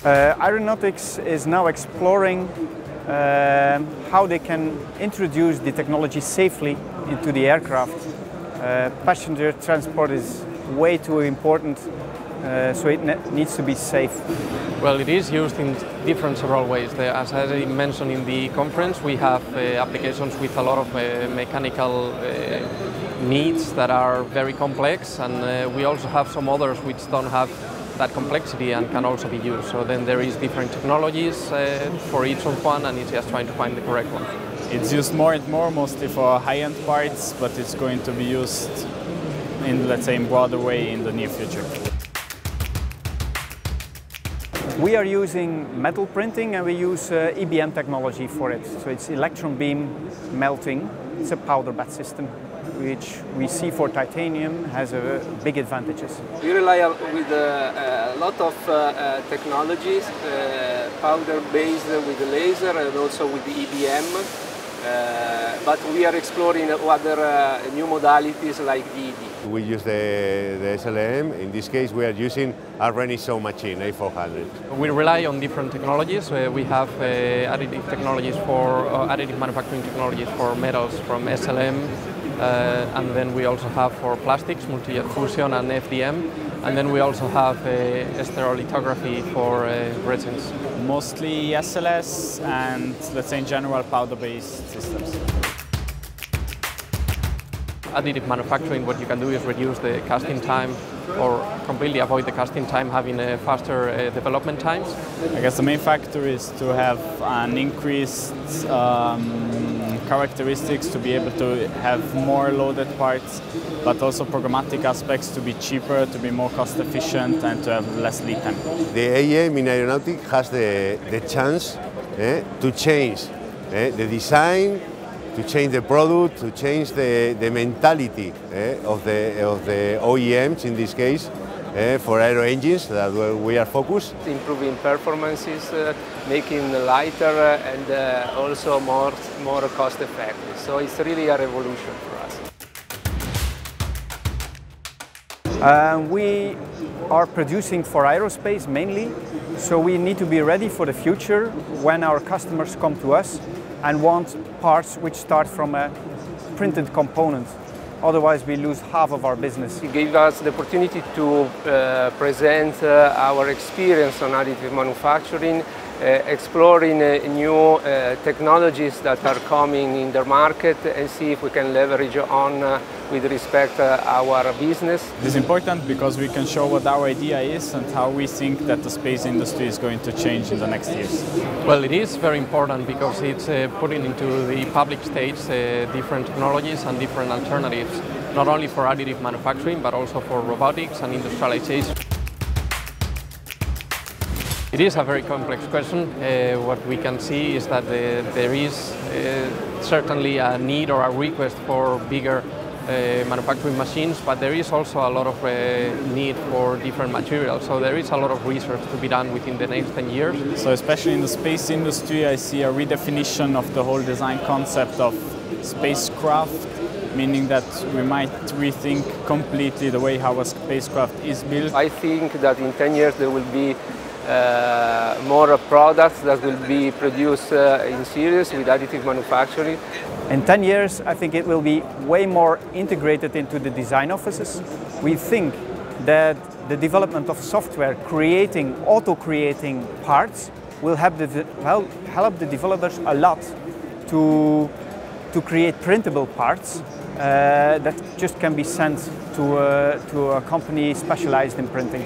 Aeronautics is now exploring how they can introduce the technology safely into the aircraft. Passenger transport is way too important, so it needs to be safe. Well, it is used in different several ways. As I mentioned in the conference, we have applications with a lot of mechanical needs that are very complex, and we also have some others which don't have that complexity and can also be used. So then there is different technologies for each of one, and it's just trying to find the correct one. It's used more and more, mostly for high-end parts, but it's going to be used in, let's say, in broader way in the near future. We are using metal printing, and we use EBM technology for it. So it's electron beam melting. It's a powder bed system, which we see for titanium has big advantages. We rely with a lot of technologies, powder-based with the laser and also with the EBM. But we are exploring other new modalities like ED. We use the SLM. In this case, we are using a Renishaw machine, A400. We rely on different technologies. We have additive technologies for additive manufacturing technologies for metals from SLM, and then we also have for plastics, multi-jet fusion and FDM, and then we also have stereolithography for resins. Mostly SLS and, let's say, in general, powder-based systems. Additive manufacturing, what you can do is reduce the casting time or completely avoid the casting time, having faster development times. I guess the main factor is to have an increased characteristics, to be able to have more loaded parts, but also programmatic aspects to be cheaper, to be more cost efficient, and to have less lead time. The AEM in aeronautics has the chance to change the design, to change the product, to change the mentality of the OEMs in this case, for aero engines, that where we are focused. Improving performances, making lighter and also more cost effective. So it's really a revolution for us. We are producing for aerospace mainly, so we need to be ready for the future when our customers come to us and want parts which start from a printed component. Otherwise, we lose half of our business. It gave us the opportunity to present our experience on additive manufacturing, exploring new technologies that are coming in the market, and see if we can leverage on with respect to our business. This is important because we can show what our idea is and how we think that the space industry is going to change in the next years. Well, it is very important because it's putting into the public stage different technologies and different alternatives, not only for additive manufacturing, but also for robotics and industrialization. It is a very complex question. What we can see is that there is certainly a need or a request for bigger manufacturing machines, but there is also a lot of need for different materials. So there is a lot of research to be done within the next 10 years. So especially in the space industry, I see a redefinition of the whole design concept of spacecraft, meaning that we might rethink completely the way how a spacecraft is built. I think that in 10 years there will be more products that will be produced in series with additive manufacturing. In 10 years, I think it will be way more integrated into the design offices. We think that the development of software auto-creating parts will help the developers a lot to create printable parts that just can be sent to a company specialized in printing.